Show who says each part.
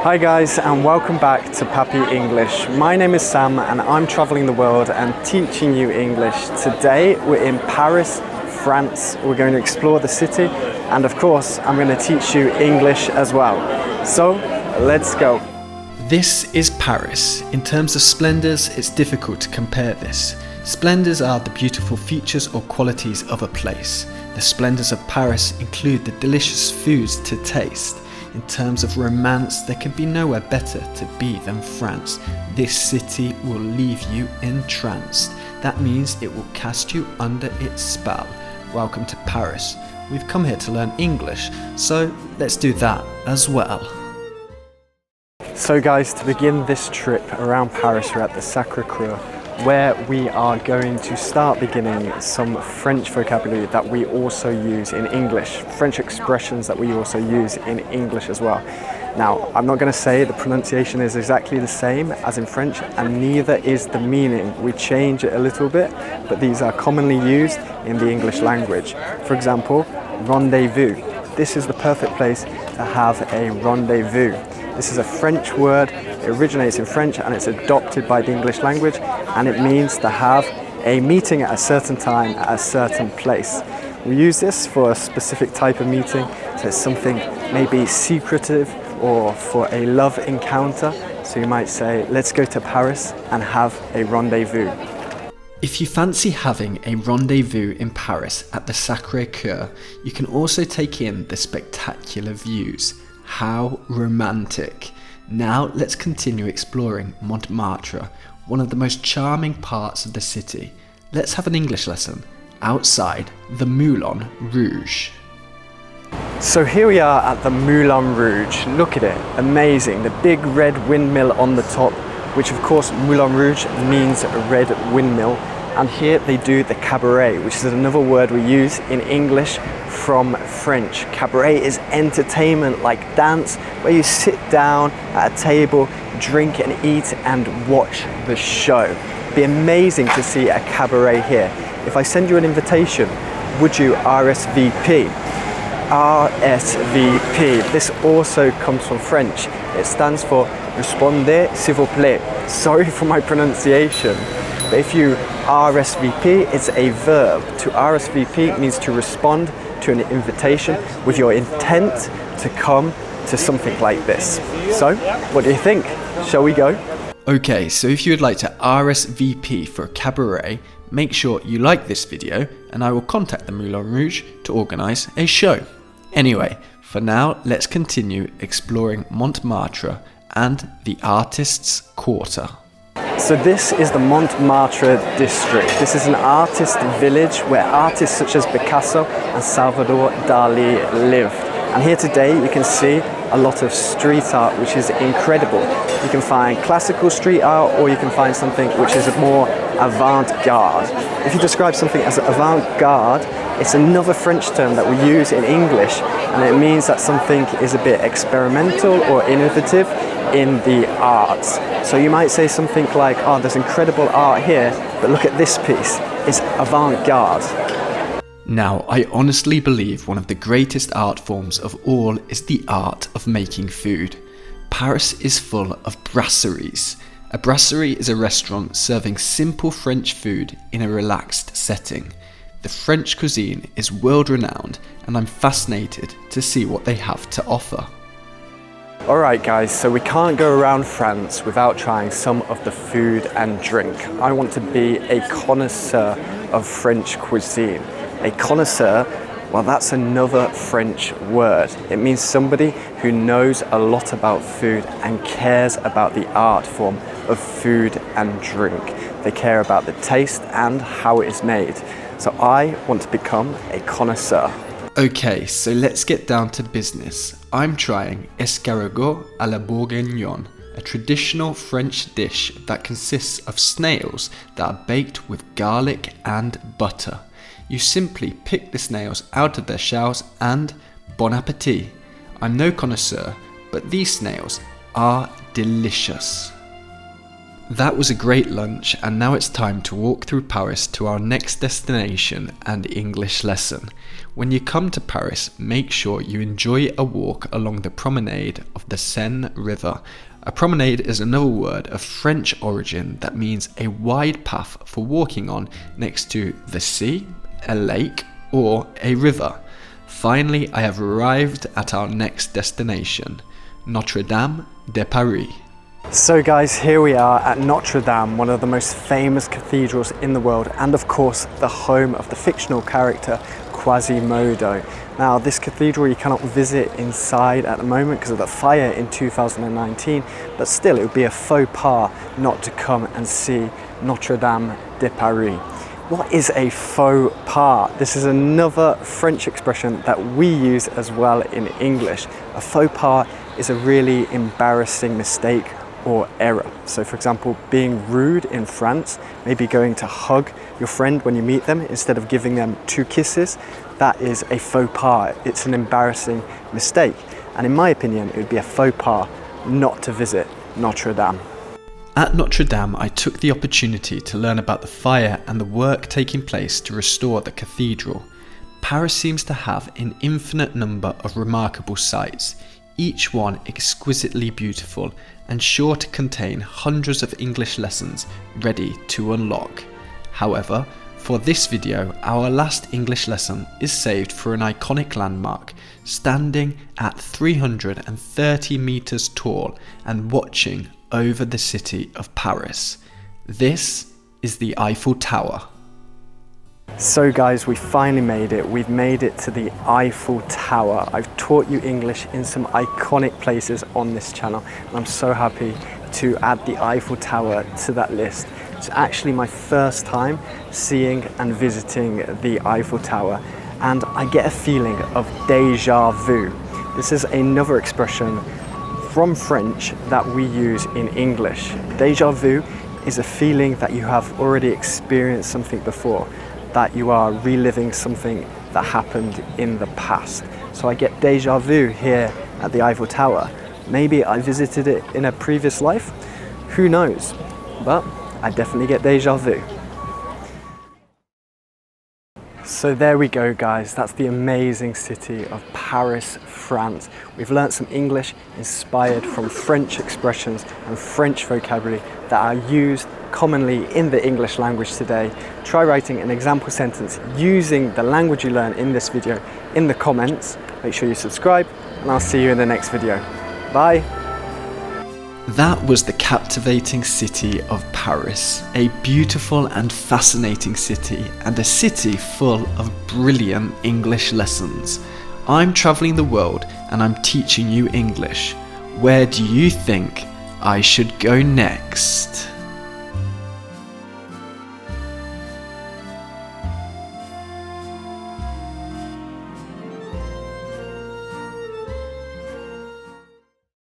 Speaker 1: Hi guys, and welcome back to Papi English. My name is Sam and I'm traveling the world and teaching you English. Today we're in Paris, France. We're going to explore the city and of course I'm going to teach you English as well. So let's go.
Speaker 2: This is Paris. In terms of splendours, it's difficult to compare this. Splendours are the beautiful features or qualities of a place. The splendours of Paris include the delicious foods to taste. In terms of romance, there can be nowhere better to be than France. This city will leave you entranced. That means it will cast you under its spell. Welcome to Paris. We've come here to learn English, so let's do that as well.
Speaker 1: So guys, to begin this trip around Paris, we're at the Sacré-Cœur, where we are going to start beginning some French vocabulary that we also use in English, French expressions that we also use in English as well. Now, I'm not going to say the pronunciation is exactly the same as in French, and neither is the meaning. We change it a little bit, but these are commonly used in the English language. For example, rendezvous. This is the perfect place to have a rendezvous. This is a French word, it originates in French and it's adopted by the English language, and it means to have a meeting at a certain time at a certain place. We use this for a specific type of meeting, so it's something maybe secretive or for a love encounter. So you might say, let's go to Paris and have a rendezvous.
Speaker 2: If you fancy having a rendezvous in Paris at the Sacré-Cœur, you can also take in the spectacular views. How romantic! Now let's continue exploring Montmartre, one of the most charming parts of the city. Let's have an English lesson outside the Moulin Rouge.
Speaker 1: So here we are at the Moulin Rouge. Look at it, amazing. The big red windmill on the top, which of course Moulin Rouge means red windmill. And here they do the cabaret, which is another word we use in English from French. Cabaret is entertainment like dance, where you sit down at a table, drink and eat and watch the show. It'd be amazing to see a cabaret here. If I send you an invitation, would you RSVP? RSVP. This also comes from French. It stands for Répondez s'il vous plaît. Sorry for my pronunciation. But if you RSVP, it's a verb. To RSVP means to respond to an invitation with your intent to come to something like this. So, what do you think? Shall we go?
Speaker 2: Okay, so if you would like to RSVP for a cabaret, make sure you like this video and I will contact the Moulin Rouge to organise a show. Anyway, for now, let's continue exploring Montmartre and the Artists' Quarter.
Speaker 1: So this is the Montmartre district. This is an artist village where artists such as Picasso and Salvador Dali lived. And here today you can see a lot of street art, which is incredible. You can find classical street art, or you can find something which is more avant-garde. If you describe something as avant-garde, it's another French term that we use in English, and it means that something is a bit experimental or innovative in the arts. So you might say something like, oh, there's incredible art here, but look at this piece, it's avant-garde.
Speaker 2: Now, I honestly believe one of the greatest art forms of all is the art of making food. Paris is full of brasseries. A brasserie is a restaurant serving simple French food in a relaxed setting. The French cuisine is world-renowned, and I'm fascinated to see what they have to offer.
Speaker 1: Alright guys, so we can't go around France without trying some of the food and drink. I want to be a connoisseur of French cuisine. A connoisseur, well, that's another French word. It means somebody who knows a lot about food and cares about the art form of food and drink. They care about the taste and how it is made. So I want to become a connoisseur.
Speaker 2: Okay, so let's get down to business. I'm trying escargot à la bourguignonne, a traditional French dish that consists of snails that are baked with garlic and butter. You simply pick the snails out of their shells and bon appétit. I'm no connoisseur, but these snails are delicious. That was a great lunch, and now it's time to walk through Paris to our next destination and English lesson. When you come to Paris, make sure you enjoy a walk along the promenade of the Seine River. A promenade is another word of French origin that means a wide path for walking on next to the sea, a lake, or a river. Finally, I have arrived at our next destination, Notre Dame de Paris.
Speaker 1: So guys, here we are at Notre Dame, one of the most famous cathedrals in the world, and of course the home of the fictional character Quasimodo. Now, this cathedral you cannot visit inside at the moment because of the fire in 2019, but still it would be a faux pas not to come and see Notre Dame de Paris. What is a faux pas? This is another French expression that we use as well in English. A faux pas is a really embarrassing mistake or error. So for example, being rude in France, maybe going to hug your friend when you meet them instead of giving them 2 kisses, that is a faux pas. It's an embarrassing mistake. And in my opinion, it would be a faux pas not to visit Notre Dame.
Speaker 2: At Notre Dame, I took the opportunity to learn about the fire and the work taking place to restore the cathedral. Paris seems to have an infinite number of remarkable sites, each one exquisitely beautiful and sure to contain hundreds of English lessons ready to unlock. However, for this video, our last English lesson is saved for an iconic landmark, standing at 330 meters tall and watching over the city of Paris. This is the Eiffel Tower.
Speaker 1: So guys, we finally made it. We've made it to the Eiffel Tower. I've taught you English in some iconic places on this channel, and I'm so happy to add the Eiffel Tower to that list. It's actually my first time seeing and visiting the Eiffel Tower, and I get a feeling of déjà vu. This is another expression from French that we use in English. Déjà vu is a feeling that you have already experienced something before, that you are reliving something that happened in the past. So I get déjà vu here at the Eiffel Tower. Maybe I visited it in a previous life, who knows? But I definitely get déjà vu. So there we go guys, that's the amazing city of Paris, France. We've learnt some English inspired from French expressions and French vocabulary that are used commonly in the English language today. Try writing an example sentence using the language you learn in this video in the comments. Make sure you subscribe, and I'll see you in the next video. Bye!
Speaker 2: That was the captivating city of Paris, a beautiful and fascinating city, and a city full of brilliant English lessons. I'm travelling the world and I'm teaching you English. Where do you think I should go next?